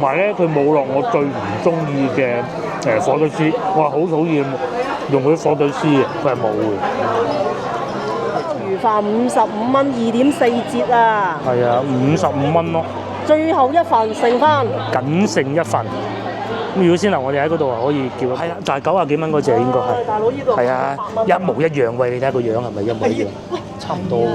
同埋咧，佢冇落我最唔中意嘅火腿絲，我係好討厭用嗰啲火腿絲嘅，佢係冇嘅。魚飯55蚊，2.4折啊！係啊，55蚊咯。最後一份剩翻，僅剩一份。咁如果先頭我哋喺嗰度可以叫，係啊，就係90幾蚊嗰隻應該係。大佬呢度係啊，一模一樣喂，你睇下個樣係咪一模一樣？差唔多喎。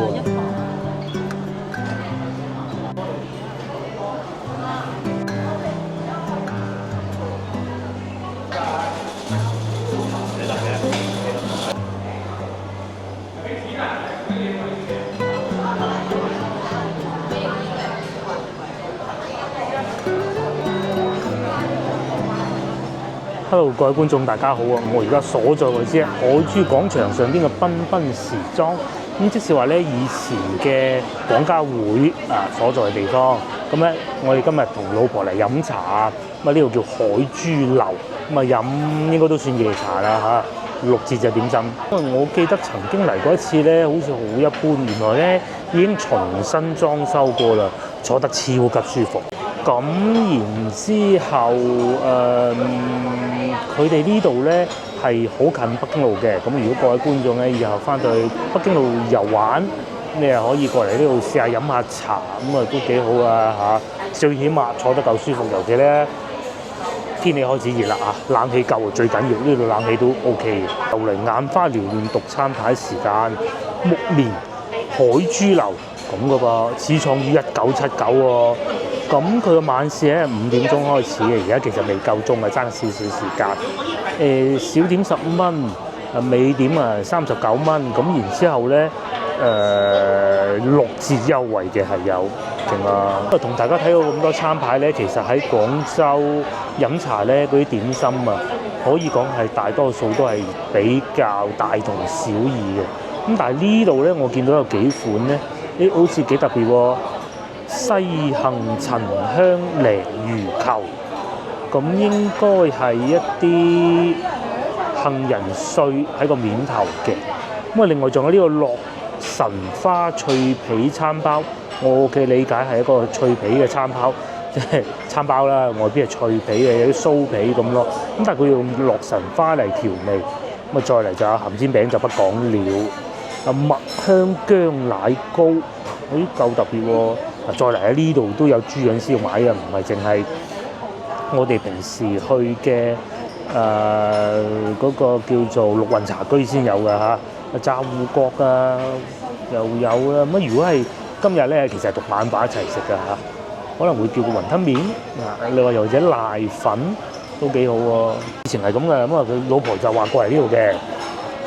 Hello， 各位觀眾大家好啊！我而家所在位置海珠廣場上邊嘅彬彬時裝，咁即是話咧以前嘅廣交會所在嘅地方。咁咧，我哋今日同老婆嚟飲茶，咁呢度叫海珠樓，咁飲應該都算夜茶啦嚇，6折就點心。因為我記得曾經嚟過一次咧，好似好一般，原來咧已經重新裝修過啦，坐得超級舒服。咁然之後，佢哋呢度咧係好近北京路嘅。咁如果各位觀眾咧以後翻到去北京路遊玩，你又可以過嚟呢度試下飲下茶，咁啊都幾好啊嚇！最起碼坐得夠舒服，尤其咧天氣開始熱啦冷氣夠最緊要，呢度冷氣都 OK 嘅。就嚟眼花撩亂讀餐牌時間，木棉海珠樓咁噶噃，始創於1979喎。咁佢個晚市咧5點鐘開始嘅，而家其實未夠鐘啊，爭少少時間。小點15蚊，尾點39蚊。咁然之後咧6折優惠嘅係有，勁啊！同大家睇到咁多餐牌咧，其實喺廣州飲茶咧嗰啲點心可以講係大多數都係比較大同小異嘅。咁但係呢度咧，我見到有幾款咧，好似幾特別喎。西杏陳香鯪魚球，咁應該係一啲杏仁碎喺個面頭嘅。咁另外仲有呢個洛神花脆皮餐包，我嘅理解係一個脆皮嘅餐包，即係餐包啦，外邊係脆皮嘅，有啲酥皮咁咯。咁但係佢用洛神花嚟調味。咁再嚟就有鹹煎餅就不講了。麥香薑奶糕，夠特別喎。再嚟喺呢度都有豬潤燒賣啊，唔係淨係我哋平時去嘅嗰個叫做陸運茶居先有㗎嚇，炸芋角又有啦。咁如果係今日咧，其實係同晚飯一齊食㗎嚇，可能會叫個雲吞麵你話又或者瀨粉都幾好喎。以前係咁嘅，咁佢老婆就話過嚟呢度嘅。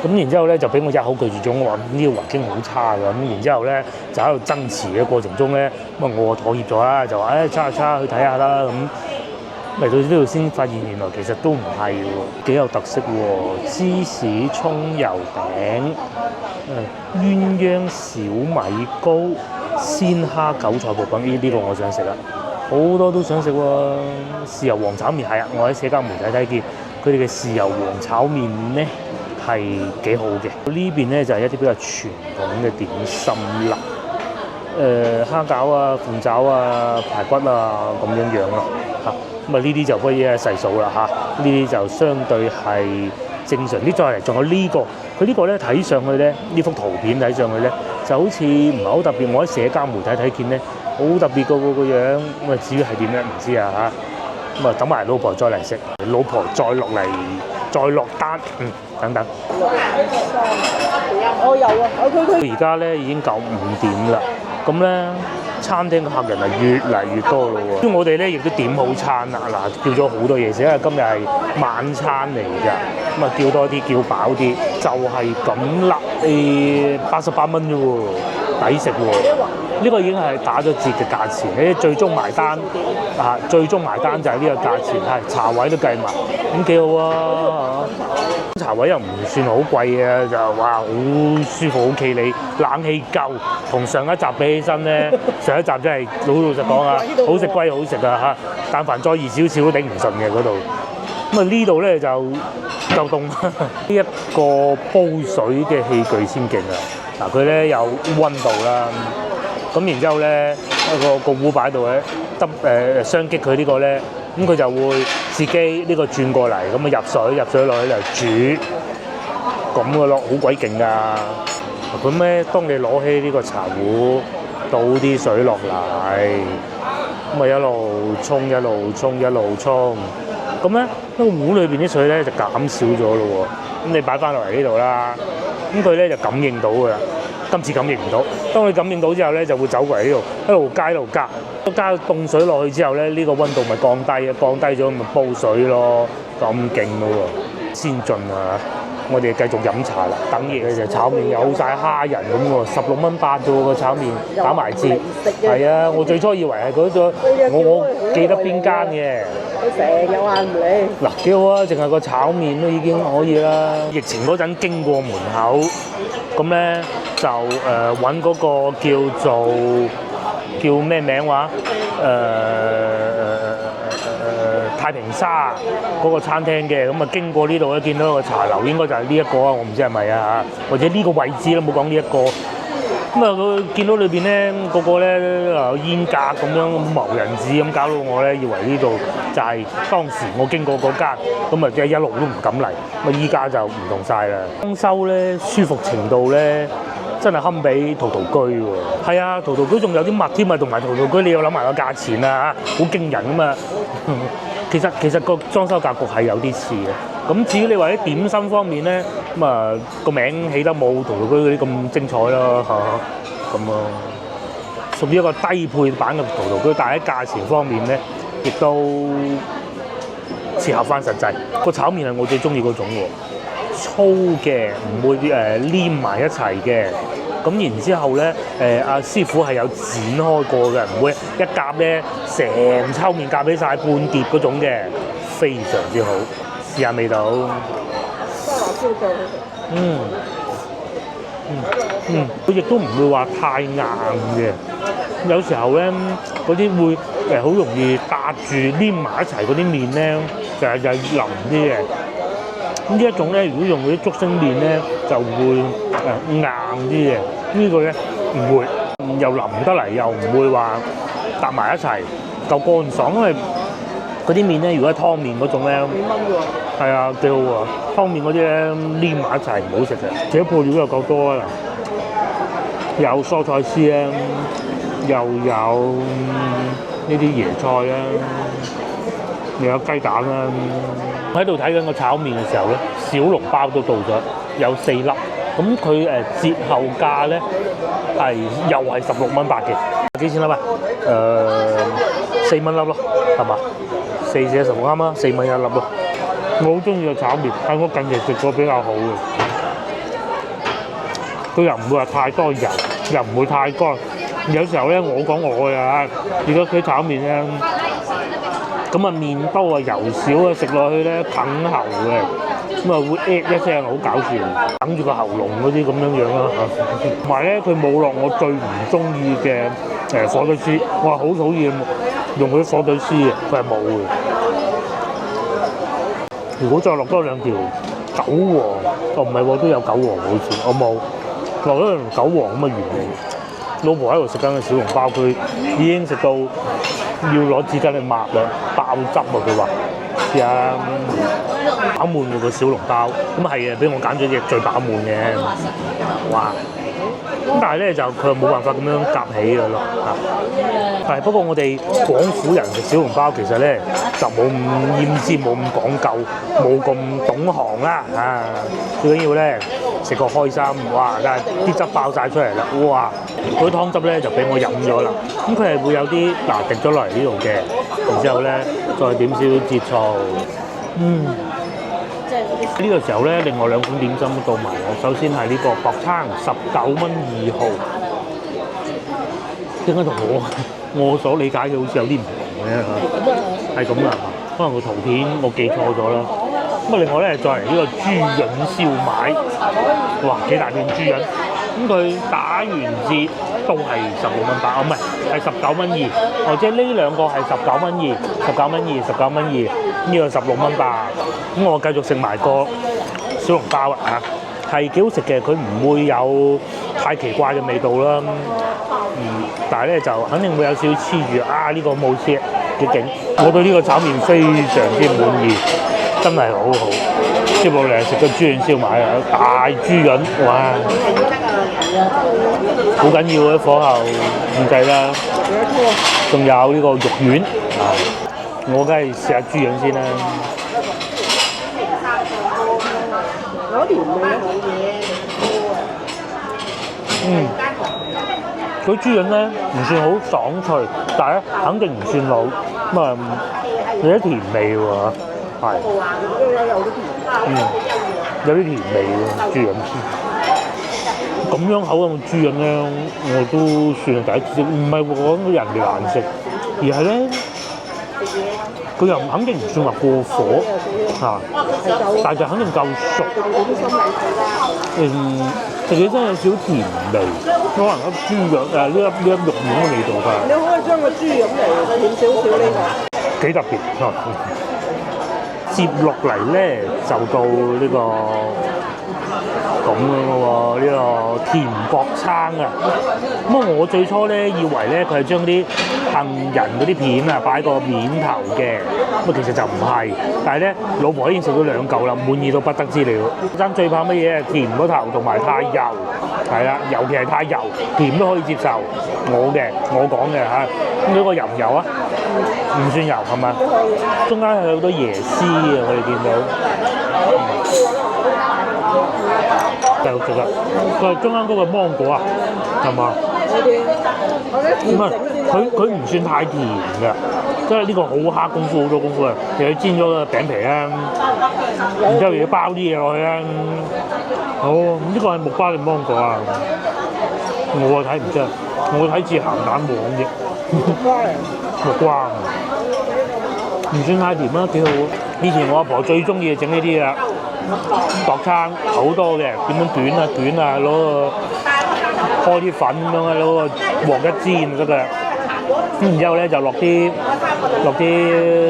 咁然之後咧就俾我一口拒絕咗，我話呢個環境好差㗎。咁然之後咧就喺度爭持嘅過程中咧，咁我妥協咗啦，就話差去睇下啦。咁嚟到呢度先發現原來其實都唔係喎，幾有特色喎。芝士葱油餅、鴛鴦小米糕、鮮蝦韭菜薄餅，呢個我想食啦，好多都想食喎。豉油皇炒麵係啊，我喺社交媒體睇見佢哋嘅豉油皇炒麵咧係幾好嘅。呢邊咧就係一啲比較傳統嘅點心啦，蝦餃啊、鳳爪啊、排骨啊咁樣咯嚇。咁啊呢啲就不一一細數啦嚇，呢啲就相對係正常啲。再嚟仲有呢個，佢呢個咧睇上去咧，呢幅圖片睇上去咧就好似唔係好特別。我喺社交媒體睇見咧好特別個樣，咁啊至於係點咧唔知啊嚇。咁啊等埋老婆再嚟食，老婆再落嚟再落單，等等。我有啊，佢而家咧已經夠5點啦，咁咧餐廳嘅客人係越嚟越多咯喎。咁我哋咧亦都點好餐啦，嗱叫咗好多嘢食，因為今日係晚餐嚟㗎，咁啊叫多啲叫飽啲，就係咁啦。88蚊啫喎，抵食喎。呢個已經係打咗折嘅價錢，你最終埋單最終埋單就係呢個價錢，係茶位都計埋，咁幾好啊！茶位又唔算好貴嘅，就哇好舒服好企理，冷氣夠，同上一集比起身咧，上一集真係老實講啊，好食歸好食啊嚇，但凡再熱少少都頂唔順嘅嗰度。咁啊呢度咧就夠凍，呢一個煲水嘅器具先勁啊！嗱佢咧有溫度啦。咁然之後咧，個壺擺度咧，雙擊佢呢個咧，咁佢就會自己呢個轉過嚟，咁啊入水落去就煮，咁嘅咯，好鬼勁㗎！咁咧，當你攞起呢個茶壺，倒啲水落嚟，咁啊一路沖，咁咧呢個壺裏邊啲水咧就減少咗咯喎，咁你擺翻落嚟呢度啦，咁佢咧就感應到㗎啦。今次感應唔到，當你感應到之後咧，就會走過嚟呢度，一路加，加凍水落去之後咧，呢個溫度咪降低咗咪煲水咯，咁勁咯喎，先進啊！我哋繼續飲茶啦，等嘢就炒麵有晒蝦仁咁喎，16蚊8啫喎個炒麵，打埋折。係啊，我最初以為係嗰個，我記得邊間嘅。佢成日話唔理。嗱幾好啊，淨係個炒麵都已經可以啦。疫情嗰陣經過門口，咁咧就揾嗰個叫咩名話？太平沙嗰個餐廳嘅，咁啊經過呢度咧，見到個茶樓，應該就係呢一個啊，我唔知係咪啊嚇，或者呢個位置啦，冇講呢一個。咁啊，佢見到裏邊咧，個個咧有煙格咁樣謀人子咁，搞到我咧以為呢度就係當時我經過嗰間，咁啊即係一路都唔敢嚟。咁啊依家就唔同晒啦，裝修咧舒服程度咧真係堪比陶陶居喎。係啊，陶陶居仲有啲物添啊，同埋陶陶居你要諗埋個價錢啊，好驚人啊嘛。其實個裝修格局係有啲似嘅。咁至於你話啲點心方面咧，咁啊個名起得冇陶陶居嗰啲咁精彩咯嚇，咁咯，屬於一個低配版嘅陶陶居，但係喺價錢方面咧，亦都切合翻實際。個炒麵係我最中意嗰種喎，粗嘅，唔會黏埋一齊嘅。咁然之後咧，阿師傅係有剪開過嘅，唔會一夾咧成抽麵夾俾晒半碟嗰種嘅，非常之好。試下味道。沙律燒醬。佢亦都唔會話太硬嘅。有時候咧，嗰啲會好容易搭住黏埋一齊嗰啲麵咧，就係腍啲嘅。咁呢一種咧，如果用嗰啲竹升麵咧，就會硬啲嘅。呢個咧唔會，又腍得嚟，又唔會話搭埋一齊，夠乾爽。因為嗰啲麵咧，如果係湯麵嗰種咧，幾蚊喎？係啊，幾好喎！湯麵嗰啲咧黏埋一齊唔好食嘅。而且配料又夠多啦，有蔬菜絲啦，又有呢啲椰菜啦，又有雞蛋啦。我喺度睇緊個炒麵嘅時候咧，小籠包都到咗，有4粒。咁佢折後價咧又係16蚊8嘅，幾錢粒啊？4蚊粒咯，係嘛？4隻16啱啊，4蚊1粒咯。我好中意個炒麵，係我近期食過比較好嘅。佢又唔會話太多油，又唔會太乾。有時候咧，我講我啊，如果佢炒麵咧，咁啊麵多啊油少啊，食落去咧啃喉嘅。咁啊會一聲好搞笑，等住個喉嚨嗰啲咁樣啦嚇。同埋咧，佢冇落我最唔中意嘅火腿絲，我係好討厭用嗰啲火腿絲嘅，佢係冇嘅。如果再落多2條韭黃，唔係喎，都有韭黃好似，我冇落咗2條韭黃咁嘅原味。老婆喺度食緊嘅小籠包，佢已經食到要攞紙巾去抹啦，爆汁啊！佢話試下飽滿喎個小籠包，咁係嘅，俾我揀咗隻最飽滿嘅，哇！咁但係咧就佢又冇辦法咁樣夾起嘅咯嚇。係不過我哋廣府人食小籠包其實咧就冇咁厭尖，冇咁講究，冇咁懂行啦嚇。最緊要咧食個開心，哇！真係啲汁爆晒出嚟啦，哇！嗰啲湯汁咧就俾我飲咗啦。咁佢係會有啲滴咗落嚟呢度嘅，然之後咧再點少少節醋，呢個時候咧，另外2款點心都到埋啦。首先係呢個薄撐19蚊2毫，點解同我所理解嘅好似有啲唔同嘅嚇？係咁啊，可能個圖片我記錯咗啦。咁啊，另外咧再嚟呢個豬潤燒賣，哇幾大片豬潤！咁佢打完折都係16蚊8，唔係19蚊2，或者呢2個係19蚊2，19蚊2，19蚊2，呢個16蚊8。咁我繼續食埋個小籠包啊，係幾好食嘅，佢唔會有太奇怪嘅味道啦。但係咧就肯定會有少少黐住呢個冇車嘅景。我對呢個炒麵非常之滿意，真係好好。接落嚟食個豬潤燒賣啊，大豬潤，哇！好緊要嘅火候唔計啦，仲有呢個肉丸我梗係試下豬潤先啦。有甜味佢豬潤咧唔算好爽脆，但係咧肯定唔算老，有啲甜味喎，係。有啲甜味喎豬潤。咁樣口感嘅豬潤咧，我都算係第一次食，唔係講人哋難食，而係咧佢又肯定唔算話過火但係就肯定夠熟。食起真係有少少甜味，可能個豬潤呢粒肉丸嘅味道㗎。你可以將個豬潤嚟甜少少呢個。幾特別接落嚟咧就到呢個咁樣喎，呢個甜角餐啊。我最初咧以為咧佢係將啲杏仁嗰啲片擺個面頭嘅，其實就唔係。但係咧老婆已經食咗2嚿啦，滿意到不得之了。爭最怕乜嘢？甜嗰頭同埋太油，係啦，尤其係太油，甜都可以接受。我講嘅嚇，咁呢個油唔油啊？唔算油係嘛？中間係好多椰絲嘅，我哋見到。就其實佢係中間嗰個芒果啊，係嘛？佢唔算太甜嘅，即係呢個好黑功夫，好多功夫啊！又要煎咗個餅皮啊，然之後又要包啲嘢落去啊。呢個係木瓜定芒果啊？我睇唔出，我睇似鹹蛋黃啫。木瓜唔算太甜啦，幾好。以前我阿婆最中意整呢啲啦，薄餐好多嘅，點樣捲啊，攞個開啲粉咁樣攞個鑊一煎就得㗎。然之後咧就落啲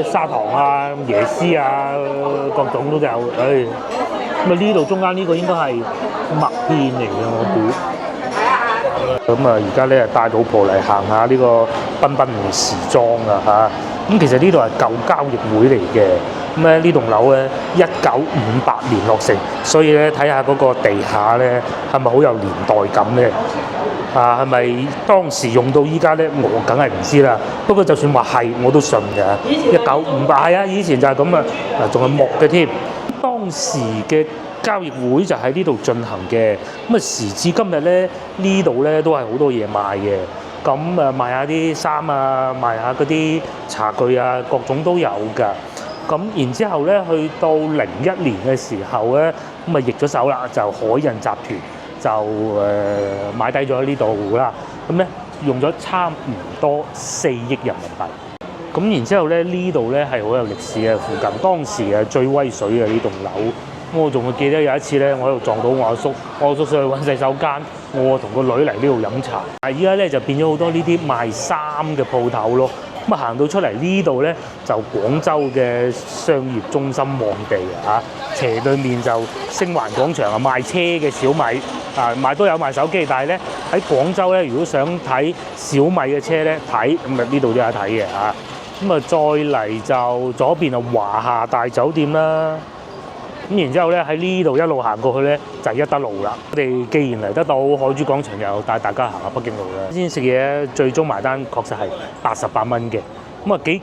砂糖啊、椰絲啊，各種都有。呢度中間呢個應該係麥片嚟嘅，我估。而家咧帶老婆嚟行下呢個彬彬時裝啊嚇。其實呢度係舊交易會嚟嘅。呢棟樓咧1958年落成，所以咧睇下嗰個地下咧係咪好有年代感咧？係咪當時用到依家咧？我梗係唔知啦。不過就算話係，我都信嘅。1958係啊，以前就係咁啊，仲係木嘅添。當時嘅交易會就喺呢度進行嘅。時至今日咧，呢度咧都係好多嘢賣嘅。賣下啲衫啊，賣下嗰啲茶具啊，各種都有㗎。然之後咧，去到01年嘅時候咧，易咗手啦，就海印集團就買低咗呢度啦。用咗差唔多4億人民幣。然之後咧，呢度咧係好有歷史嘅，附近當時最威水嘅呢棟樓。我仲會記得有一次咧，我喺度撞到我阿叔上去揾洗手間，我同個女嚟呢度飲茶。依家咧就變咗好多呢啲賣衫嘅鋪頭咯。行到出嚟呢度咧，就廣州嘅商業中心旺地斜對面就星環廣場啊，賣車嘅小米都有賣手機，但係咧喺廣州咧，如果想睇小米嘅車咧睇，呢度都有睇嘅再嚟就左邊華夏大酒店啦。然之後咧喺呢度一路行過去咧就係一德路啦。我哋既然嚟得到海珠廣場，又帶大家行下北京路啦。先食嘢最終埋單確實係88蚊嘅，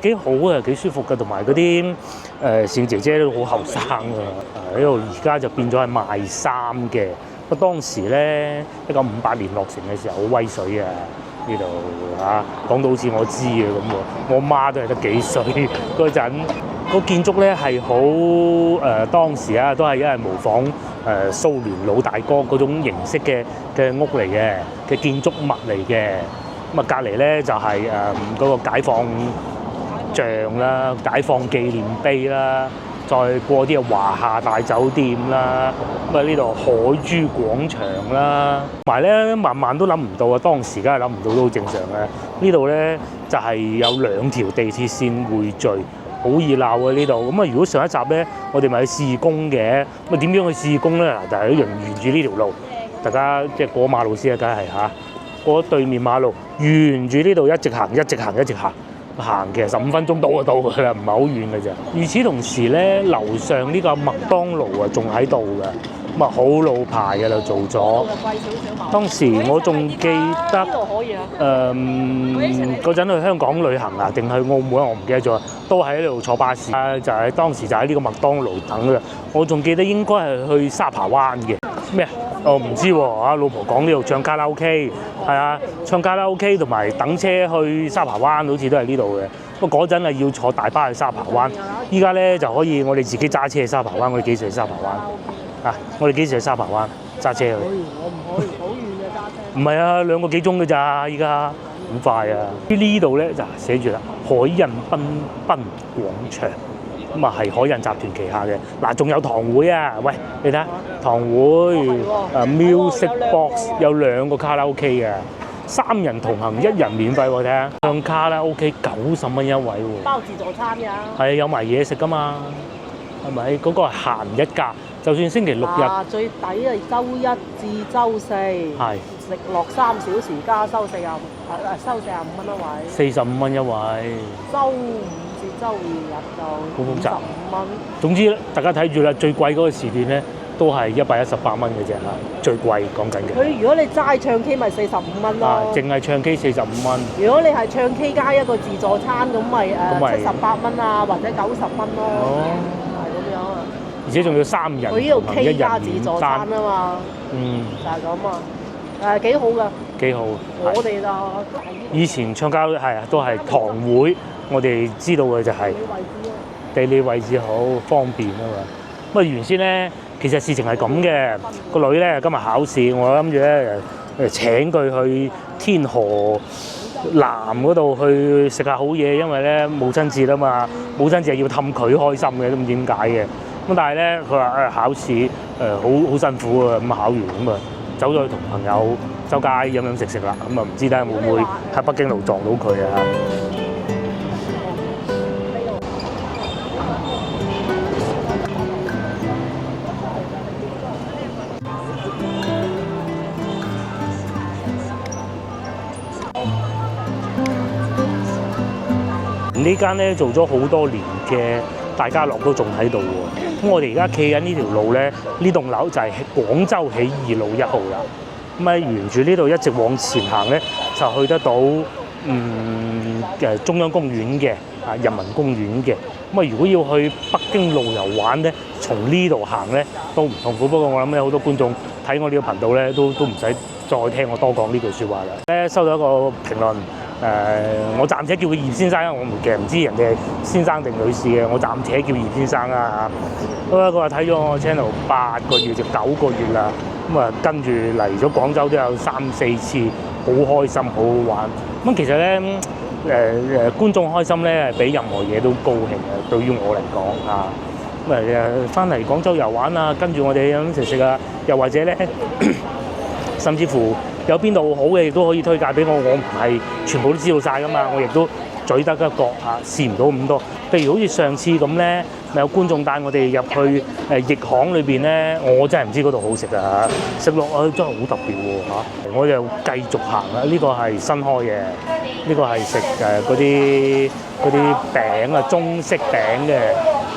幾好啊，幾舒服嘅，同埋嗰啲小姐姐都好後生啊。呢度而家就變咗係賣衫嘅。當時咧1958年落成嘅時候好威水啊！呢度講到好似我知嘅咁喎，我媽都係得幾歲嗰陣。個建築咧係好當時都係因為模仿蘇聯老大哥嗰種形式嘅屋嚟嘅建築物嚟嘅。隔離咧就係嗰個解放像啦、解放紀念碑啦，再過啲華夏大酒店啦，呢度海珠廣場啦，同埋咧萬萬都諗唔到啊！當時梗係諗唔到都好正常嘅。呢度咧就係有2條地鐵線匯聚。好熱鬧啊！呢度如果上一集咧，我哋咪去試工嘅，點樣去試工咧？就係沿住呢條路，大家即係過馬路先啊，梗係過咗對面馬路，沿住呢度一直行，行其實15分鐘到就到㗎啦，唔係好遠嘅啫。與此同時咧，樓上呢個麥當勞啊仲喺度嘅，咁啊好老牌嘅啦做咗。當時我仲記得嗰陣去香港旅行啊，定去澳門我唔記得咗，都喺呢度坐巴士啊，就係當時就喺呢個麥當勞等嘅。我仲記得應該係去沙扒灣嘅咩？我唔知喎，老婆講呢度唱卡拉 OK， 係啊，唱卡拉 OK 同埋等車去沙扒灣，好似都係呢度嘅。不過嗰陣係要坐大巴去沙扒灣，依家咧就可以我哋自己揸車去沙扒灣。我哋幾時去沙扒灣？啊，我哋幾時去沙扒灣揸車去？我唔可以，好遠嘅揸車。唔係啊，2個幾鐘嘅咋，依家好快啊！呢度咧就寫住啦，海印繽紛廣場。咁啊係海印集團旗下嘅，嗱仲有堂會啊！喂，你睇下堂會Music Box 有2個卡拉 OK 嘅，3人同行1人免費喎，睇下唱卡拉 OK 90蚊一位喎，包自助餐㗎。係有埋嘢食㗎嘛，係咪？嗰個係閒一價，就算星期6日最抵係週1至週4，係食落3小時加收45蚊一位，45蚊一位。週5至週2日就好複雜55蚊。總之大家睇住啦，最貴嗰個時段咧都係118蚊嘅啫嚇，最貴講緊嘅。佢如果你齋唱 K 咪45蚊咯，淨係唱 K 45蚊。如果你係唱 K 加一個自助餐咁咪78蚊啊，或者90蚊咯，係咁樣啊。而且仲要3人，佢呢度 K 加自助餐啊嘛，就係咁啊，幾好㗎。幾好。我哋就以前唱交係啊，都係堂會，我哋知道嘅就係地理位置好方便啊嘛。咁啊原先咧，其實事情係咁嘅，個女咧今日考試，我諗住咧請佢去天河南嗰度去食下好嘢，因為咧母親節啊嘛，母親節係要氹佢開心嘅，都唔知點解嘅。咁但係咧，佢話考試好辛苦啊，咁考完咁啊走咗去同朋友周街飲食啦，咁啊唔知睇下會唔會喺北京路撞到佢啊？呢間咧做咗好多年嘅大家樂都仲喺度喎。咁我哋而家企緊呢條路咧，呢棟樓就係廣州起義路1號啦。咁啊沿住呢度一直往前行咧，就去得到中央公園嘅人民公園嘅。咁啊如果要去北京路遊玩咧，從呢度行咧都唔痛苦。不過我諗咧好多觀眾睇我呢個頻道咧，都唔使再聽我多講呢句説話啦。咧收到一個評論。我暫且叫佢葉先生，我其實唔知人哋係先生定女士嘅，我暫且叫葉先生啦嚇。佢話睇咗我 channel 8個月就9個月啦，咁啊跟住嚟咗廣州都有3、4次，好開心，好好玩。咁其實咧觀眾開心咧，比任何嘢都高興嘅。對於我嚟講啊，咁翻嚟廣州遊玩啊，跟住我哋飲食啊，又或者咧甚至乎。有邊度好嘅，亦都可以推介俾我。我唔係全部都知道晒噶嘛，我亦都嘴得一個嚇，試唔到咁多。譬如好似上次咁咧，咪有觀眾帶我哋入去翼行裏邊咧，我真係唔知嗰度好食啊！食落去真係好特別喎嚇。我就繼續行啦。呢個係新開嘅，呢個係食嗰啲餅啊，中式餅嘅。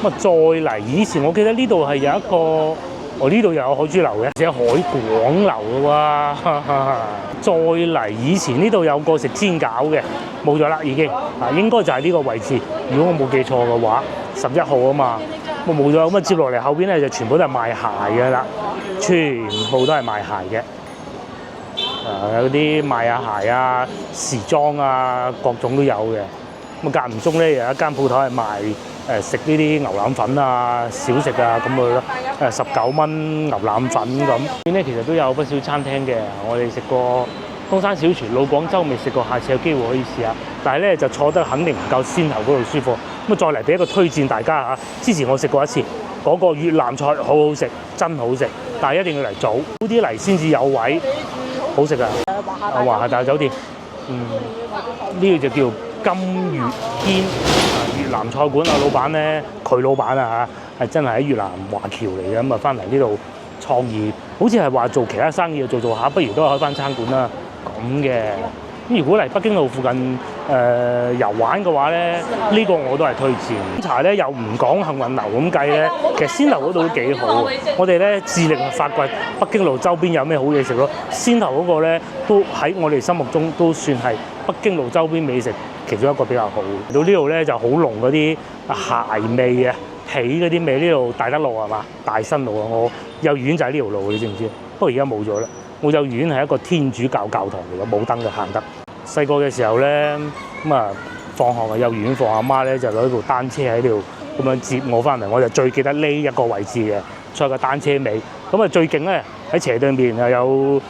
咁啊再嚟，以前我記得呢度係有一個。呢度又有海珠樓嘅，而且海廣樓嘅喎。再嚟，以前呢度有個食煎餃嘅，冇咗啦已經。應該就係呢個位置，如果我冇記錯嘅話，11號啊嘛，冇咗。咁啊接落嚟後邊咧就全部都係賣鞋嘅啦，全部都係賣鞋嘅。有啲賣下鞋啊、時裝啊，各種都有嘅。咁間唔中咧有一間鋪頭係賣食呢啲牛腩粉啊、小食啊咁咯，19蚊牛腩粉咁。邊咧其實都有不少餐廳嘅，我哋食過東山小廚老廣州未食過，下次有機會可以試下。但係咧就坐得肯定唔夠先頭嗰度舒服。咁啊再嚟俾一個推薦大家嚇，之前我食過一次，嗰個越南菜好好食，真好食，但係一定要嚟早啲嚟先至有位，好食啊！華夏大酒店，呢個就叫金月軒越南菜館啊，老闆咧佢老闆啊嚇，係真係喺越南華僑嚟嘅，咁啊翻嚟呢度創業，好似係話做其他生意做下，不如都開翻餐館啦。嘅。咁如果嚟北京路附近遊玩嘅話咧，呢個我都係推薦。茶咧又唔講幸運樓咁計咧，其實仙樓嗰度都幾好。我哋咧致力去發掘北京路周邊有咩好嘢食咯。仙樓嗰個咧都喺我哋心目中都算係北京路周邊美食其中一個比較好。到呢度咧就好濃嗰啲鞋味啊、皮嗰啲味。呢度大德路係嘛？大新路啊，我幼兒園就喺呢條路，你知唔知？不過而家冇咗啦。我幼兒園係一個天主教教堂嚟嘅，冇燈嘅行得。細個嘅時候咧，咁啊放學啊幼兒園放阿媽咧就攞部單車喺度咁樣接我翻嚟，我就最記得呢一個位置嘅，坐個單車尾。咁啊最勁咧喺斜對面又有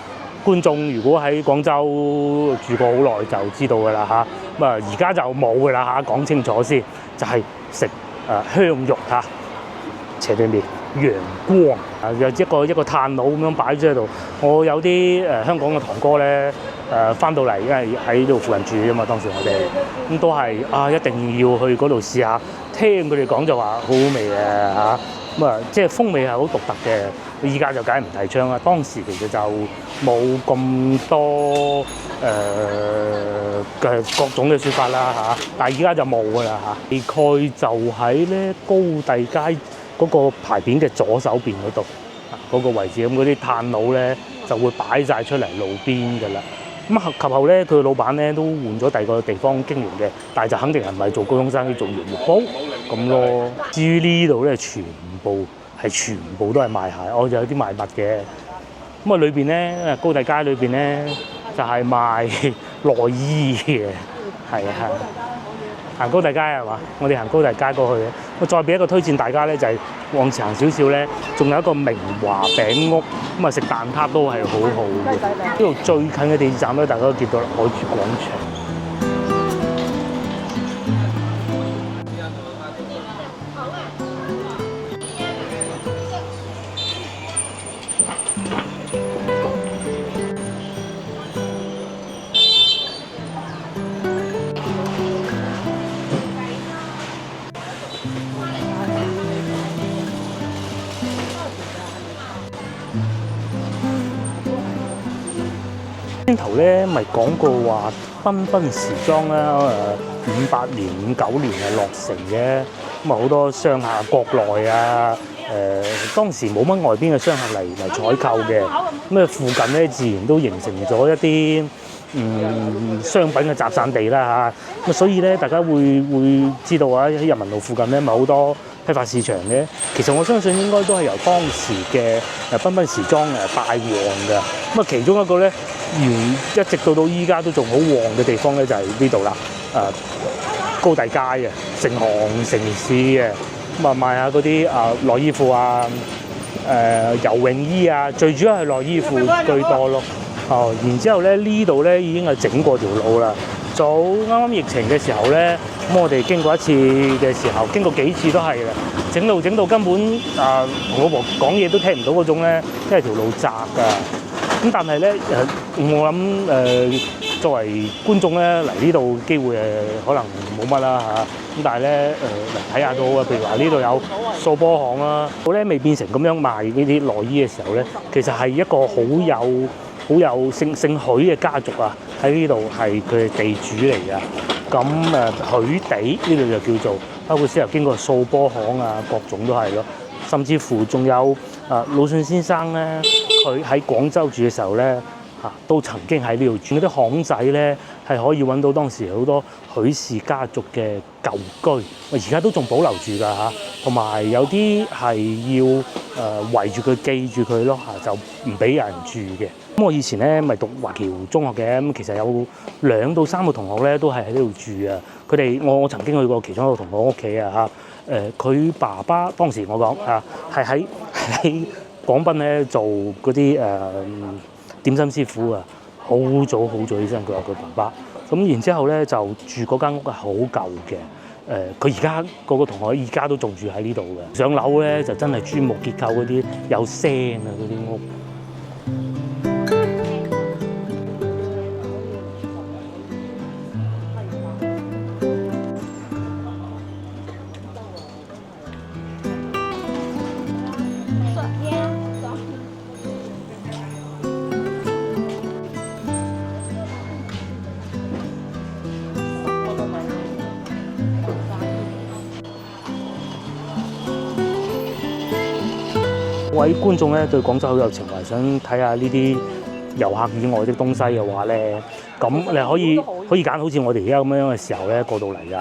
觀眾，如果喺廣州住過好耐就知道㗎啦嚇。咁啊而家就冇㗎啦嚇，講清楚先，就係食香肉嚇，斜對面。陽光啊，有一個炭爐咁樣擺咗喺度。我有啲香港嘅堂哥咧翻到嚟，因為喺呢度附近住啊嘛，當時我哋咁都係一定要去嗰度試下。聽佢哋講就話好好味嘅嚇，咁啊即係風味係好獨特嘅。依家就梗係唔提倡啦。當時其實就冇咁多嘅各種嘅説法啦嚇，但係依家就冇㗎啦嚇。大概就喺咧高第街嗰個牌匾嘅左手邊嗰度，嗰個位置咁嗰啲炭爐咧就會擺晒出嚟路邊㗎啦。咁及後咧，佢個老闆咧都換咗第二個地方經營嘅，但係就肯定係唔係做高中生，要做粵末煲咁咯。至於呢度咧，全部都係賣鞋，我就有啲賣襪嘅。咁啊，裏邊咧高第街裏邊咧就係賣內衣嘅，係啊。行高第街係嘛？我哋行高第街過去嘅。我再俾一個推薦大家咧，就係往前行少少咧，仲有一個明華餅屋，咁啊食蛋撻都係好好嘅。呢度最近嘅地鐵站咧，大家都見到啦，海珠廣場。先頭咧咪講過話繽紛時裝啦，58年、59年係落成嘅，咁啊好多商客國內啊，當時冇乜外邊嘅商客嚟採購嘅，咁啊附近咧自然都形成咗一啲商品嘅集散地啦嚇，咁所以咧大家會知道啊，喺人民路附近咧咪好多批發市場嘅。其實我相信應該都係由當時嘅繽紛時裝帶旺嘅。咁啊其中一個咧，一直到依家都仲好旺嘅地方咧，就係呢度啦。高第街嘅成行成市嘅，咁啊賣下嗰啲內衣褲啊、游泳衣啊，最主要係內衣褲居多咯。然之後咧呢度咧已經係整過條路啦。早啱疫情嘅時候咧，咁我哋經過一次嘅時候，經過幾次都係嘅，整路整到根本同老婆講嘢都聽唔到嗰種咧，因為條路窄㗎。咁但係咧我諗作為觀眾咧嚟呢度機會可能冇乜啦嚇。咁但係咧嚟睇下都好啊。譬如話呢度有掃波行啦，我咧未變成咁樣賣呢啲內衣嘅時候咧，其實係一個好有姓許嘅家族啊，喺呢度係佢嘅地主嚟㗎。咁許地呢度就叫做，包括先頭經過掃波行啊，各種都係咯。甚至乎仲有魯迅先生咧，佢喺廣州住嘅時候咧，都曾經喺呢度住。嗰啲巷仔咧係可以揾到當時好多許氏家族嘅舊居，而家都仲保留住㗎嚇。同埋有啲係要圍住佢記住佢咯嚇，就唔俾人住嘅。咁我以前咧咪讀華僑中學嘅，咁其實有2到3個同學咧都係喺呢度住啊。佢哋我曾經去過其中一個同學屋企啊嚇。佢爸爸當時我講係喺廣賓咧做嗰啲點心師傅啊，好早起身。佢話佢爸爸咁，然之後咧就住嗰間屋係好舊嘅。佢而家個同學而家都仲住喺呢度嘅。上樓咧就真係磚木結構嗰啲，有聲啊嗰啲屋。各位觀眾咧對廣州好有情懷，想睇下呢啲遊客以外的東西嘅話咧，咁你可以揀好似我哋而家咁樣嘅時候咧過到嚟㗎。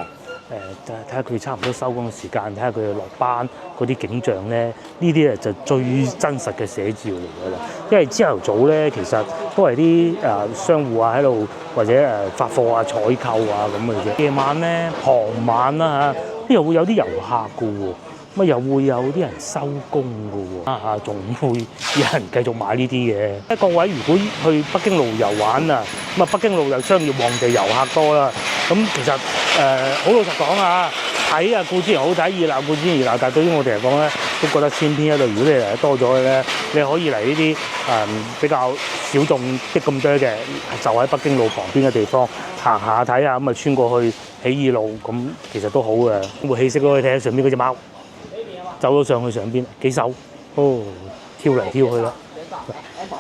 睇下佢差唔多收工嘅時間，睇下佢落班嗰啲景象咧，呢啲咧就最真實嘅寫照嚟㗎啦。因為朝頭早咧，其實都係啲商戶啊喺度或者發貨啊、採購啊咁嘅啫。夜晚咧、傍晚啦嚇，又會有啲遊客㗎喎。咁又會有啲人收工㗎喎，仲會有人繼續買呢啲嘅。各位如果去北京路遊玩啊，咁啊北京路就商業旺地，遊客多啦。咁其實好老實講啊，睇啊固之然好睇，熱鬧固之然熱鬧，但係對於我哋嚟講咧，都覺得千篇一律。如果你嚟得多咗嘅咧，你可以嚟呢啲比較小眾啲咁多嘅，就喺北京路旁邊嘅地方行下睇下，咁啊穿過去起義路，咁其實都好嘅。活氣息都可以睇下上邊嗰隻貓。走咗上去上邊幾手，跳嚟跳去啦。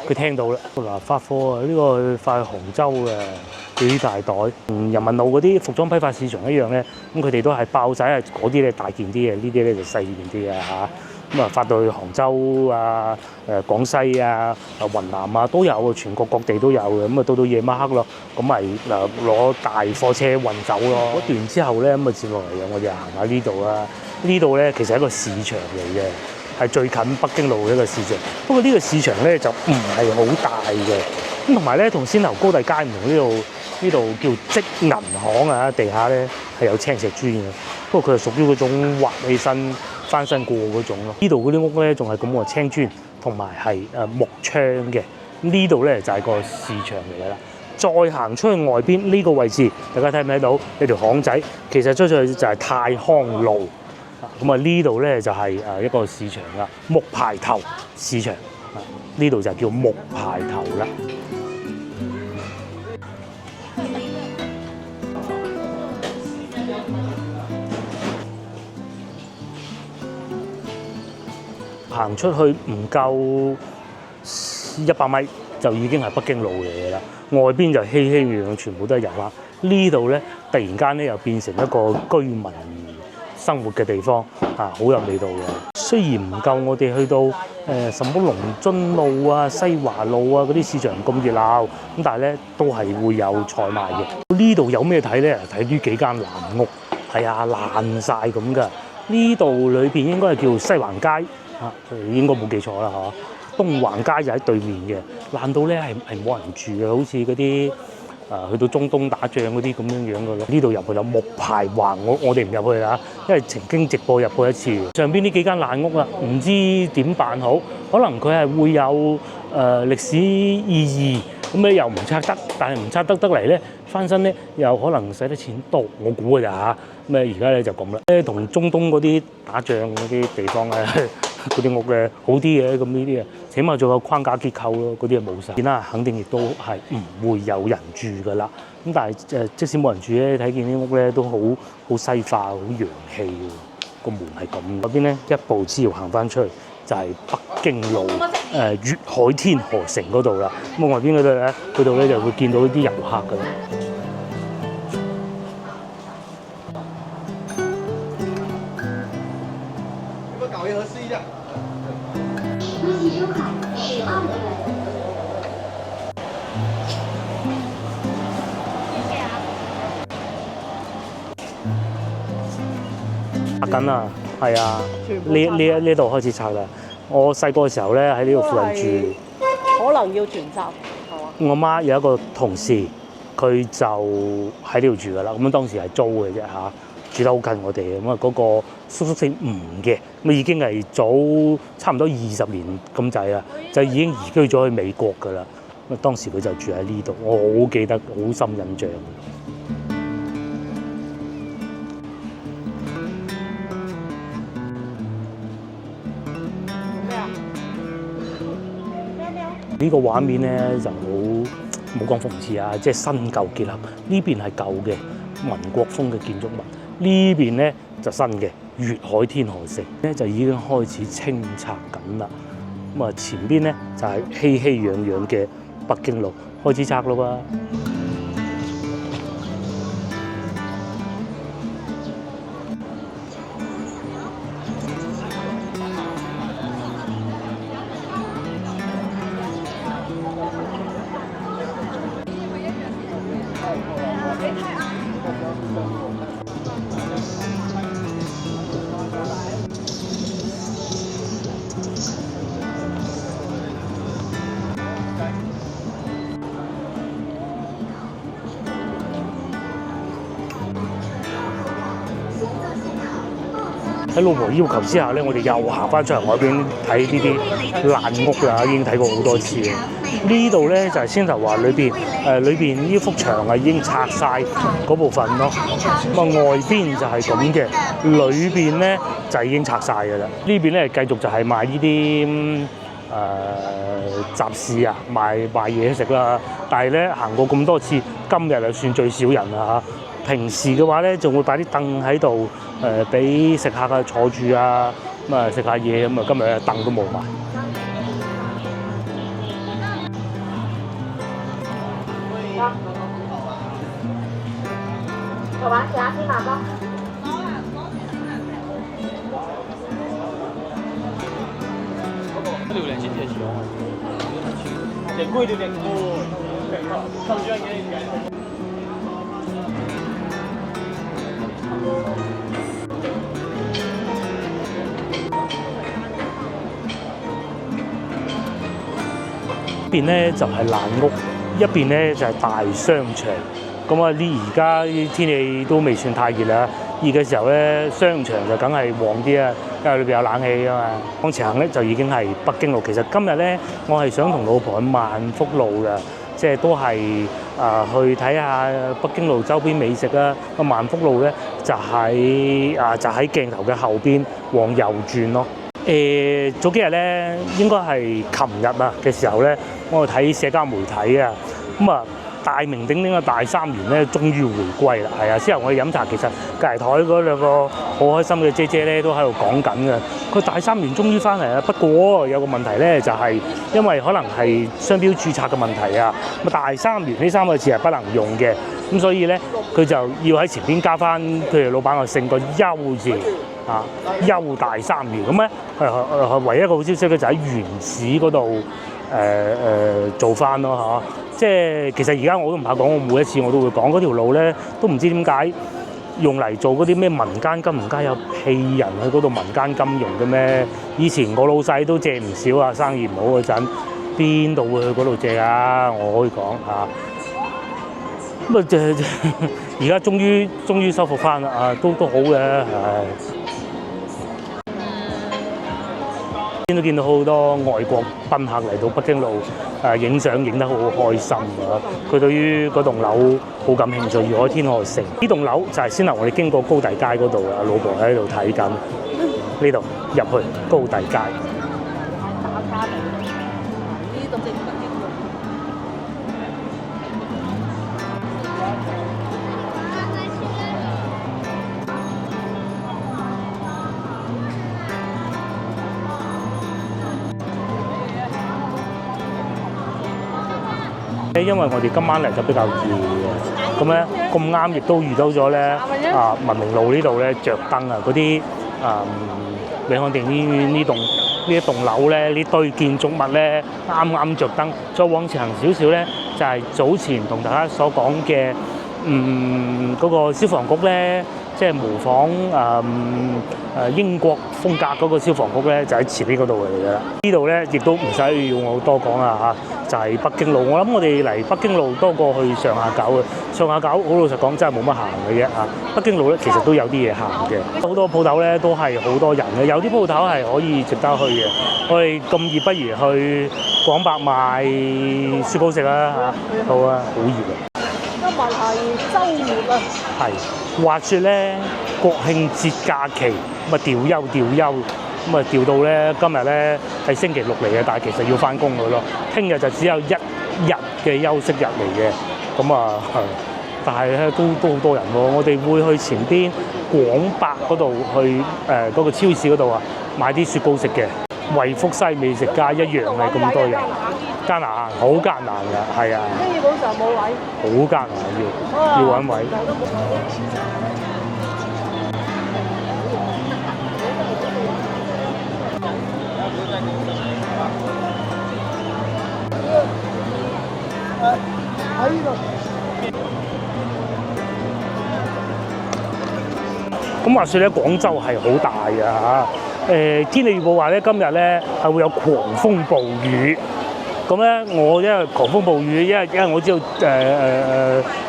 佢聽到啦，嗱發貨啊！呢個發去杭州嘅幾大袋，同人民路嗰啲服裝批發市場一樣咧。咁佢哋都係爆仔啊！嗰啲咧大件啲嘅，呢啲咧就細件啲嘅嚇。咁啊發到去杭州啊、廣西啊、雲南啊都有，全國各地都有嘅。咁啊到夜晚黑咯，咁咪攞大貨車運走咯。嗰段之後咧，咁啊接落嚟我哋行下呢度啦。呢度咧其實係一個市場嚟嘅，係最近北京路嘅一個市場。不過呢個市場咧就唔係好大嘅，咁同埋咧同先頭高第街唔同，呢度叫職銀行啊，地下咧係有青石磚嘅。不過佢係屬於嗰種挖起身翻身過嗰種咯。呢度嗰啲屋咧仲係咁嘅青磚，同埋係木窗嘅。呢度咧就係個市場嚟㗎啦。再行出去外邊呢個位置，大家睇唔睇到呢條巷仔？其實出去就係泰康路。咁啊呢度咧就係一個市場啦，木牌頭市場，呢度就叫木牌頭啦。行出去唔夠100米就已經係北京路嚟嘅啦，外邊就熙熙攘攘，全部都係遊客。呢度咧突然間咧又變成一個居民生活嘅地方，好有味道嘅。雖然唔夠我哋去到什麼龍津路啊、西華路啊嗰啲市場咁熱鬧，咁但係咧都係會有菜賣嘅。呢度有咩睇咧？睇呢幾間爛屋，係啊爛晒咁㗎。呢度裏邊應該係叫西環街，應該冇記錯啦嚇。東環街就喺對面嘅，爛到咧係冇人住嘅，好似嗰啲。去到中東打仗嗰啲咁樣樣嘅咯，呢度入去有木牌橫，我哋唔入去啦，因為曾經直播入過一次。上邊呢幾間爛屋啊，唔知點辦好，可能佢係會有歷史意義，咁咧又唔拆得，但係唔拆得嚟咧，翻身咧又可能使得錢多，我估㗎咋嚇。咁而家咧就咁啦，同中東嗰啲打仗嗰啲地方咧。嗰啲屋咧好啲嘅，咁呢啲啊，起碼仲有框架結構咯，嗰啲啊冇晒。啦，肯定亦都係唔會有人住噶啦。咁但係即使冇人住咧，睇見啲屋咧都好西化、好洋氣嘅，個門係咁。嗰邊咧一步之遙行翻出去就係北京路粵海天河城嗰度啦。咁外邊嗰度咧就會見到啲遊客㗎啦。拆緊啊，係啊，呢度開始拆啦。我細個嘅時候咧喺呢度附近住，可能要全拆，係嘛？我媽有一個同事，佢就喺呢度住噶啦。咁當時係租嘅啫嚇，住得好近我哋。咁啊嗰個叔姓吳嘅，咁已經係早差唔多20年咁滯啦，就已經移居咗去美國噶啦。咁當時佢就住喺呢度，我好記得，好深印象。呢個畫面咧就好冇講諷刺啊，即係新舊結合。呢邊係舊嘅民國風嘅建築物，呢邊咧就新嘅粵海天河城咧就已經開始清拆緊啦。咁啊前邊咧就係熙熙攘攘嘅北京路開始拆咯喎。喺老婆要求之下咧，我哋又行翻出嚟外邊睇呢啲爛屋啊，已經睇過好多次。呢度咧就係先頭話裏邊呢幅牆啊已經拆晒嗰部分咯。咁啊外邊就係咁嘅，裏邊咧就已經拆晒㗎啦。呢邊咧繼續就係賣呢啲集市啊，賣嘢食啦。但係咧行過咁多次，今日就算最少人啦嚇。平時嘅話咧，仲會擺啲凳喺度，俾食客啊坐住啊，咁啊食下嘢咁啊。今日凳都冇埋。有玩其他芝麻嗎？榴蓮先至少啊，連貴啲連貴，甚至係幾？一邊咧就係爛屋，一邊咧就係大商場。咁啊，而家天氣都未算太熱啦。熱嘅時候咧，商場就梗係旺啲啊，因為裏邊有冷氣啊嘛。往前行咧就已經係北京路。其實今日咧，我係想同老婆去萬福路嘅，即係都係去睇下北京路周邊美食啦。咁萬福路咧就喺鏡頭嘅後邊往右轉咯。早幾日咧，應該係琴日啊嘅時候咧，我睇社交媒體啊，咁啊大名鼎鼎嘅大三元咧，終於回歸啦，係啊！之後我哋飲茶，其實隔離台嗰兩個好開心嘅姐姐咧，都喺度講緊嘅。佢大三元終於翻嚟啦，不過有個問題咧，就係因為可能係商標註冊嘅問題啊，咁大三元呢3個字係不能用嘅，咁所以咧佢就要喺前邊加翻佢哋老闆個姓個優字。優大三元咁咧，唯一一個好消息咧就喺原市嗰度做翻咯嚇。即係其實而家我都唔怕講，我每一次我都會講嗰條路咧，都唔知點解用嚟做嗰啲咩民間金融街，有屁人去嗰度民間金融嘅咩？以前我老細都借唔少啊，生意唔好嗰陣，邊度會去嗰度借啊？我可以講嚇。咁啊，而家終於收復翻啦，都好嘅，係。都見到好多外國賓客嚟到北京路影相，影得好開心啊！佢對於嗰棟樓好感興趣，如海天河城呢棟樓就係先頭我哋經過高第街嗰度啊，老婆喺度睇緊呢度入去高第街。因為我哋今晚嚟就比較熱嘅，咁咧咁啱亦都遇到咗咧文明路呢度咧着燈啊，嗰啲永漢庭醫院呢一棟樓咧，呢堆建築物咧啱着燈。再往前行少少咧，就係早前同大家所講嘅嗰個消防局咧，即係模仿英國風格嗰個消防局咧，就喺前邊嗰度嚟㗎啦。呢度咧亦都唔使要我多講啦嚇，就係北京路。我諗我哋嚟北京路多過去上下九嘅。上下九好老實講真係冇乜行嘅啫嚇。北京路咧其實都有啲嘢行嘅，好多鋪頭咧都係好多人嘅，有啲鋪頭係可以值得去嘅。我哋咁熱不如去廣百買雪糕食啦嚇。好啊，好熱啊！今日係週末啊！係話説咧，國慶節假期咁啊調休，咁啊調到咧今日咧係星期六嚟嘅，但係其實要翻工嘅咯。聽日就只有1日嘅休息日嚟嘅，咁啊，但係咧都好多人喎。我哋會去前邊廣百嗰度去嗰個超市嗰度啊，買啲雪糕食嘅。惠福西美食街一樣係咁多人，艱難，好艱難㗎，係啊。基本上冇位。好艱難要揾位。咁話説咧，廣州係好大嘅嚇。天氣預報話咧，今日咧係會有狂風暴雨。咁咧，我因為狂風暴雨，因為我知道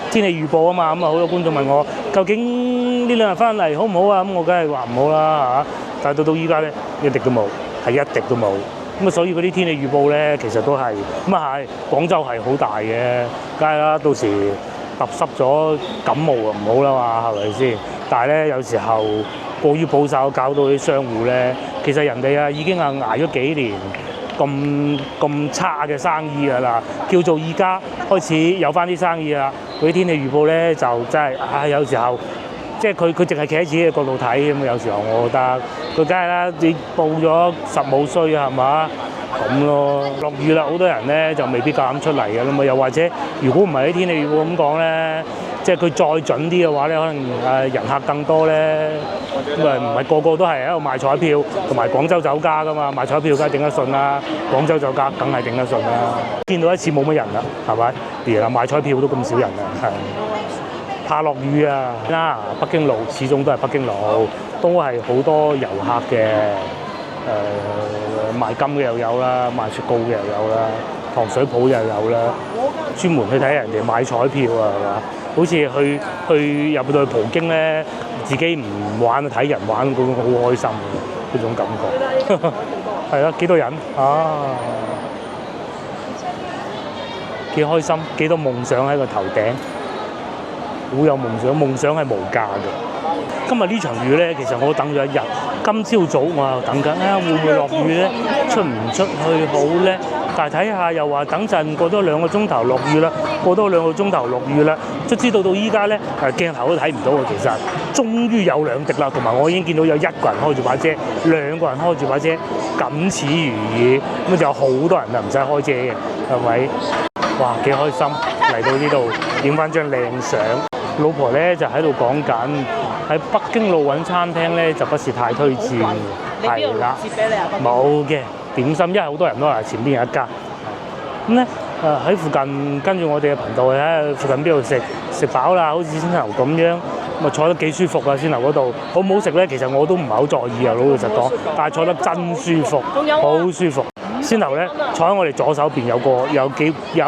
天氣預報啊嘛，咁啊好多觀眾問我究竟呢兩日翻嚟好唔好啊？咁我梗係話唔好啦嚇。但係到依家咧，一滴都冇，係一滴都冇。咁啊，所以嗰啲天氣預報咧，其實都係咁啊係。廣州係好大嘅，梗係啦，到時揼濕咗感冒啊唔好啦嘛，係咪先？但係咧，有時候過於保守，搞到啲商戶咧，其實人哋啊已經係捱咗幾年咁差嘅生意㗎啦，叫做而家開始有翻啲生意啦。嗰啲天氣預報咧就真係有時候。即係佢淨係企喺自己嘅角度睇咁，有時候我覺得佢梗係啦，你報咗實冇衰啊，係嘛咁咯。落雨啦，好多人咧就未必夠膽出嚟嘅啦嘛。又或者如果唔係啲天氣預報咁講咧，即係佢再準啲嘅話咧，可能人客更多咧。咁啊唔係個個都係喺度賣彩票，同埋廣州酒家㗎嘛，賣彩票梗係頂得順啦，廣州酒家梗係頂得順啦。見到一次冇乜人啦，係咪？而家賣彩票都咁少人啦，係。怕落雨啊！北京路始終都係北京路，都係好多遊客嘅。賣金嘅又有啦，賣雪糕嘅又有啦，糖水鋪又有啦。專門去睇人哋買彩票啊，係嘛？好似去入到去葡京咧，自己唔玩睇人玩嗰種好開心嘅嗰種感覺。係啊，幾多人啊？幾開心，幾多夢想喺個頭頂。好有夢想，夢想係無價嘅。今日呢場雨咧，其實我等咗一日。今朝早我又等緊，會唔會落雨咧？出唔出去好咧？但係睇下又話等陣過多2個鐘頭落雨啦，過多2個鐘頭落雨啦。卒之到依家咧，鏡頭都睇唔到啊！其實終於有2滴啦，同埋我已經見到有1個人開住把遮，2個人開住把遮，僅此如矣。咁就有好多人啊，唔使開遮嘅，係咪？哇，幾開心！嚟到呢度影翻張靚相。老婆咧就喺度講緊喺北京路揾餐廳咧就不是太推薦，係啦，冇嘅點心，因為好多人都話前邊有一間。咁咧喺附近跟住我哋嘅頻道喺附近邊度食飽啦，好似先頭咁樣，咪坐得幾舒服啊！先頭嗰度好唔好食咧？其實我都唔係好在意啊，老實講，但係坐得真舒服，好舒服。先頭咧坐喺我哋左手邊有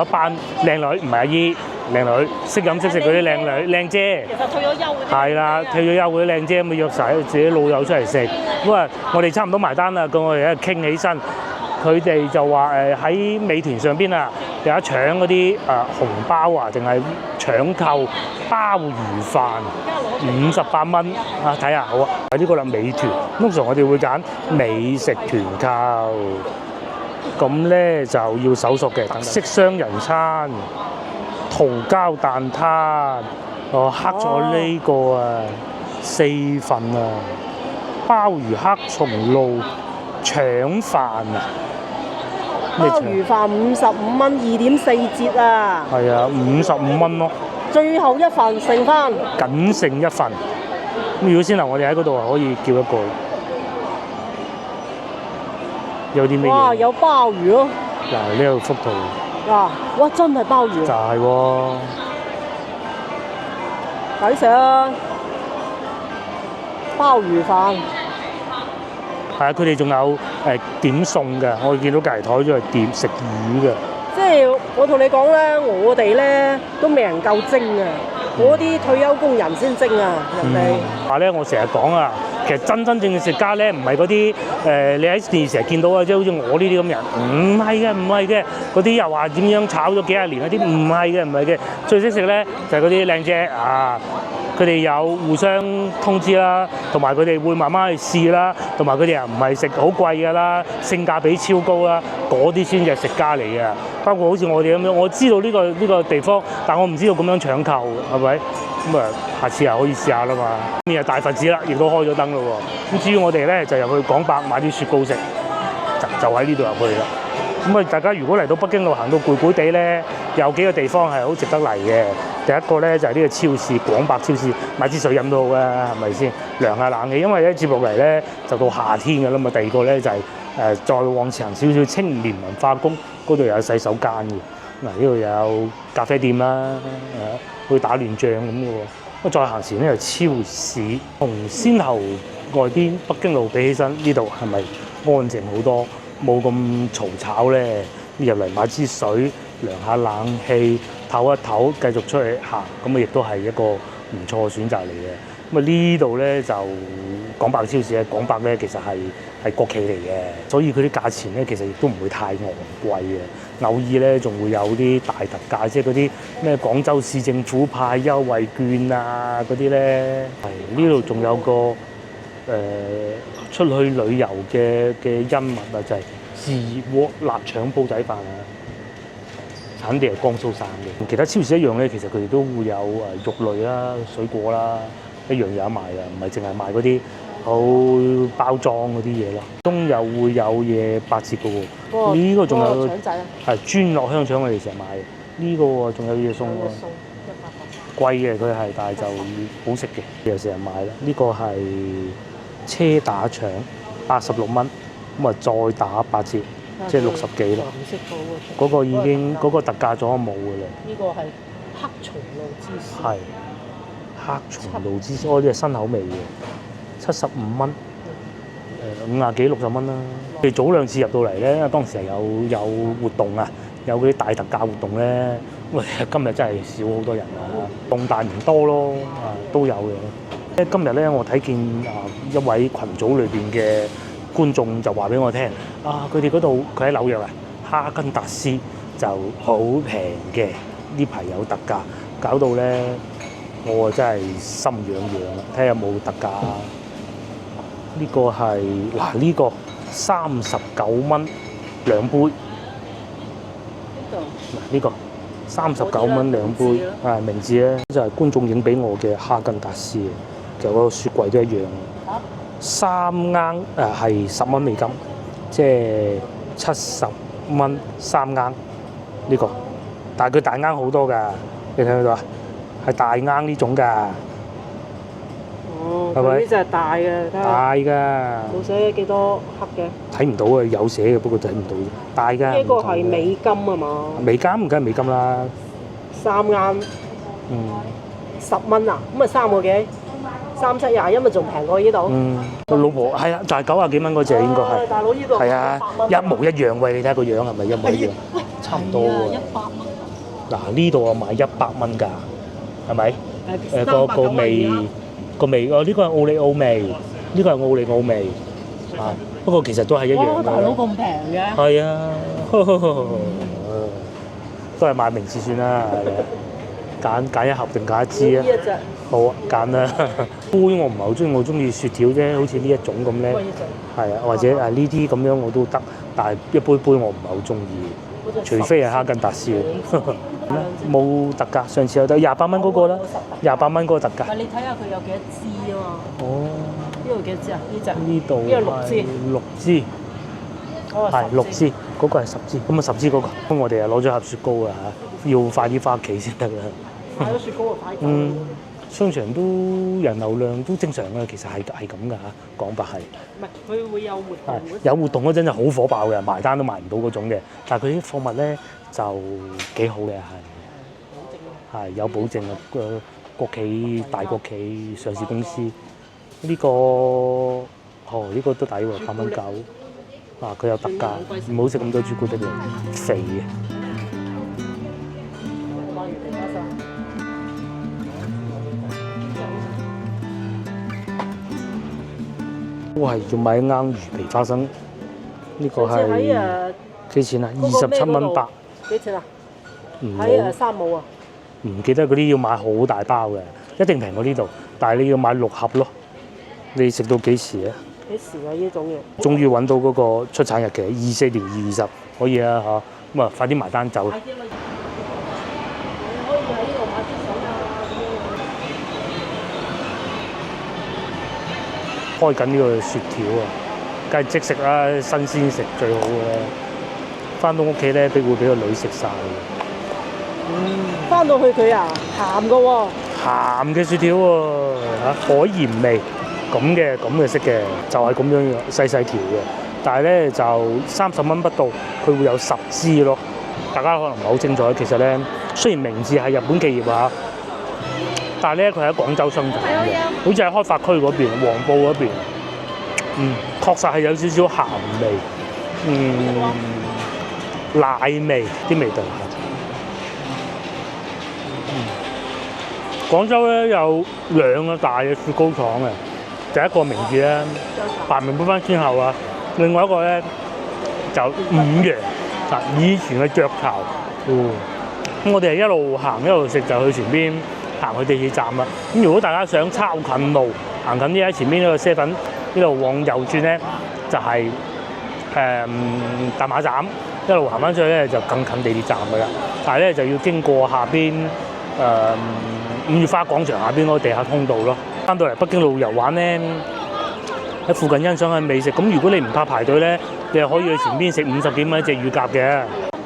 一班靚女，唔係阿姨。靚女識飲識食嗰啲靚女靚姐，其實退咗休嘅係啦，退咗休嗰啲靚姐咁約晒自己老友出嚟食。咁啊，我哋差唔多埋單啦，咁我哋喺度傾起身，佢哋就話喺美團上邊啊有得搶嗰啲紅包啊，定係搶購鮑魚飯58蚊啊！睇下好啊，喺呢個啦美團，通常我哋會揀美食團購，咁咧就要手熟嘅特色雙人餐。桃膠蛋撻，黑咗呢個啊4份啊，鮑魚黑松露腸飯啊，鮑魚飯55蚊，2.4折啊！係啊，55蚊咯。最後一份剩翻，僅剩一份。咁如果先頭我哋喺嗰度可以叫一個，有啲咩嘢？哇！有鮑魚咯。嗱，呢個幅圖。哇！真係鮑魚，就係喎，抵食啊！鮑魚飯係啊，佢哋仲有點餸嘅，我見到隔離台都係點食魚嘅。即係我同你講咧，我哋咧都未能夠蒸啊，嗰啲退休工人先蒸啊，人哋。話咧，我成日講啊。其實真正嘅食家咧，唔係嗰啲你喺電視成日見到啊，即係好似我呢啲咁人，唔係嘅，嗰啲又話點樣炒咗幾廿年嗰啲，唔係嘅，最識食咧就係嗰啲靚姐啊，佢哋有互相通知啦，同埋佢哋會慢慢去試啦，同埋佢哋又唔係食好貴㗎啦，性價比超高啦，嗰啲先至係食家嚟嘅。包括好似我哋咁樣，我知道呢個地方，但我唔知道咁樣搶購，係咪？咁啊，下次又可以試下啦嘛。咁又大佛寺啦，亦都開咗燈咯喎。咁至於我哋咧，就入去廣百買啲雪糕食，就喺呢度入去啦。咁啊，大家如果嚟到北京路行到攰攰地咧，有幾個地方係好值得嚟嘅。第一個咧就係呢個超市，廣百超市買支水飲都好啊，係咪先？涼下冷氣，因為咧接落嚟咧就到夏天㗎啦嘛。第二個咧就係再往前行少少，青年文化宮嗰度有洗手間嘅。嗱，呢度有咖啡店啦，會打亂醬咁嘅喎。咁再行前咧有超市，同先後外邊北京路比起身，呢度係咪安靜好多？冇咁嘈吵咧，入嚟買支水，涼下冷氣，唞一唞，繼續出去行，咁啊亦都係一個唔錯嘅選擇嚟嘅。咁啊呢度咧就廣百超市咧，廣百咧其實係國企嚟嘅，所以佢啲價錢咧其實亦都唔會太昂貴嘅。偶爾咧仲會有啲大特價，即係嗰啲咩廣州市政府派優惠券啊嗰啲咧。係呢度仲有個出去旅遊嘅恩物啊，就係自鍋臘腸煲仔飯啊！產地係江蘇省嘅，其他超市一樣咧，其實佢哋都會有肉類啦、水果啦，一樣有得賣嘅，唔係淨係賣嗰啲好包裝嗰啲嘢咯。中又會有嘢8折嘅喎，呢個仲有腸仔啊，係專落香腸，我哋成日買嘅。呢個喎仲有嘢送喎，貴嘅佢係，但係就好食嘅，又成日買啦。呢個係車打腸86蚊，咁啊再打8折。即係60幾啦，唔識講嗰個已經嗰個特價咗冇嘅啦。呢個係黑松露芝士，係黑松露芝士，呢啲係新口味嘅，75蚊，50幾60蚊啦。我哋早2次入到嚟咧，當時係有活動啊，有嗰啲大特價活動咧。喂，今日真係少好多人啊，動但唔多咯，都有嘅。今日咧，我睇見一位群組裏邊嘅觀眾就話俾我聽，佢哋嗰度佢喺紐約啊，哈根達斯就好平嘅，呢排有特價，搞到咧我真係心癢癢啦，睇下有冇特價。呢個係嗱，呢個39蚊2杯，嗱呢個39蚊2杯，名字咧就係觀眾影俾我嘅哈根達斯嘅，就嗰個雪櫃都一樣。3盎係10蚊美金，即係70蚊3盎呢個，但係佢大盎好多㗎，你睇唔睇到啊？係大盎呢種㗎，哦，係咪？呢隻係大嘅，大㗎，冇寫幾多克嘅，睇唔到啊，有寫嘅，不過睇唔到啫。大㗎，呢個係美金啊嘛，美金梗係美金啦，3盎，10蚊啊，咁啊3個幾，3721咪仲平過呢度。我老婆係啊，就係90幾蚊嗰隻應該係。大佬呢度係啊，一模一樣喂，你睇下個樣係咪一模一樣？差唔多喎。100蚊。嗱呢度啊賣100蚊㗎，係咪？個味呢個係奧利奧味，呢個係奧利奧味啊。不過其實都係一樣嘅。大佬咁平嘅。係啊，都係買名次算啦，揀一盒定揀一支啊？好啊，揀啦。杯我唔係好中意，我中意雪條啫，好似呢一種咁咧。係啊，或者係呢啲咁樣我都得，但係一杯杯我唔係好中意，除非係哈根達斯。冇特價，上次有得28蚊嗰個啦，28蚊嗰個特價。你睇下佢有幾多支啊嘛？哦，呢度幾多支啊？呢隻？呢度係6支，係6支，嗰個係10支，咁啊10支嗰個。咁我哋啊攞咗盒雪糕啊嚇，要快啲翻屋企先得啦。買咗雪糕就快走。商場都人流量都正常嘅，其實係咁噶嚇，廣百係。唔係，佢會有活動。有活動嗰陣就好火爆嘅，埋單都賣唔到嗰種嘅。但係佢啲貨物咧就幾好嘅，係有保證嘅。國企大國企上市公司呢個呢個都抵喎，8蚊9。佢有特價，唔好食咁多朱古力啦，肥嘅。都係要買一盎魚皮花生，呢個係幾錢啊？27蚊8。幾錢啊？喺山姆啊。唔記得嗰啲要買好大包嘅，一定平過呢度，但係你要買6盒咯。你食到幾時啊？幾時啊？呢種嘢？終於揾到嗰個出產日期，24年2月20，可以啊嚇。咁啊，快啲埋單走。開緊呢個雪條啊，梗係即食啦，新鮮食最好嘅啦。翻到屋企咧，會俾個女食晒嘅。翻到去佢啊，鹹嘅喎。鹹嘅雪條喎，海鹽味咁嘅色嘅，就係咁樣細細條嘅。但係咧就30蚊不到，佢會有10支咯。大家可能唔係好清楚，其實咧雖然名字係日本企業啊，但係咧佢喺廣州生產嘅，好似喺開發區嗰邊、黃埔嗰邊。確實係有少少鹹味，奶味啲味道。廣州咧有2個大嘅雪糕廠嘅，第一個名字咧排名搬翻先後啊，另外一個咧就五羊啊，以前嘅雀巢。咁我哋係一路行一路食就去前邊行去地鐵站啦。咁如果大家想抄近路行近啲喺前邊呢個7-11呢度往右轉咧，就係、大馬站一路行翻出去咧就更近地鐵站噶啦。但係咧就要經過下邊5月花廣場下邊嗰個地下通道咯。翻到嚟北京路遊玩咧，喺附近欣賞下美食。咁如果你唔怕排隊咧，你係可以去前邊食50幾蚊一隻乳鴿嘅。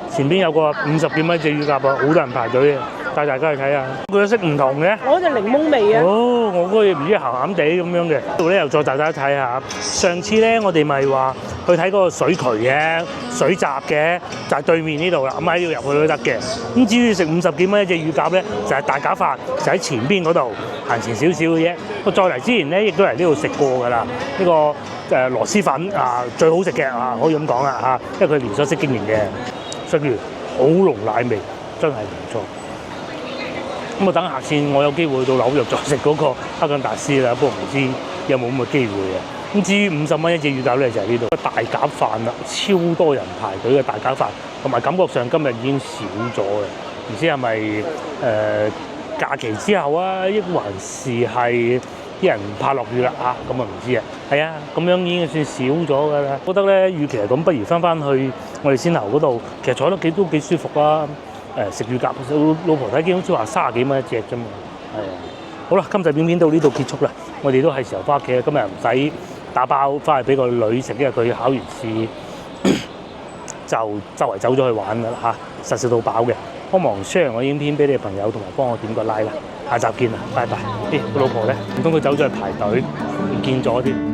前邊有個50幾蚊一隻乳鴿啊，好多人排隊嘅，帶大家去睇下。佢色唔同嘅。我隻檸檬味啊！哦，我嗰個唔知鹹鹹地咁樣嘅。呢度咧又再大家睇下。上次咧我哋咪話去睇嗰個水渠嘅水閘嘅，就係對面呢度啦。咁喺呢度入去都得嘅。咁至於食50幾蚊一隻乳鴿咧，就係大家發，就喺前邊嗰度行前少少嘅啫。我再嚟之前咧，亦都嚟呢度食過㗎啦。呢個螺絲粉啊，最好食嘅啊，可以咁講啦嚇，因為佢連鎖式經營嘅。食完好濃奶味，真係唔錯。咁啊，等下次我有機會到紐約再食嗰個哈根達斯啦，不過唔知有冇咁嘅機會嘅。咁至於50蚊一隻乳鴿咧，就係呢度大鴿飯啦，超多人排隊嘅大鴿飯，同埋感覺上今日已經少咗嘅，唔知係咪假期之後啊，抑還是係啲人怕落雨啦嚇，咁啊唔知啊。係啊，咁樣已經算少咗㗎啦。覺得咧，與其係咁，不如翻去我哋先頭嗰度，其實坐得都幾舒服啊。食乳鴿，老婆睇見好似話30幾蚊一隻啫嘛。係啊，好啦，今集影片到呢度結束啦。我哋都係時候翻屋企啦。今日唔使打包翻去俾個女食，因為佢考完試就周圍走咗去玩㗎啦嚇，實食到飽嘅。幫忙 share 我影片俾你嘅朋友，同埋幫我點個 like 啦。下集見啦，拜拜。個老婆咧，唔通佢走咗去排隊，唔見咗添。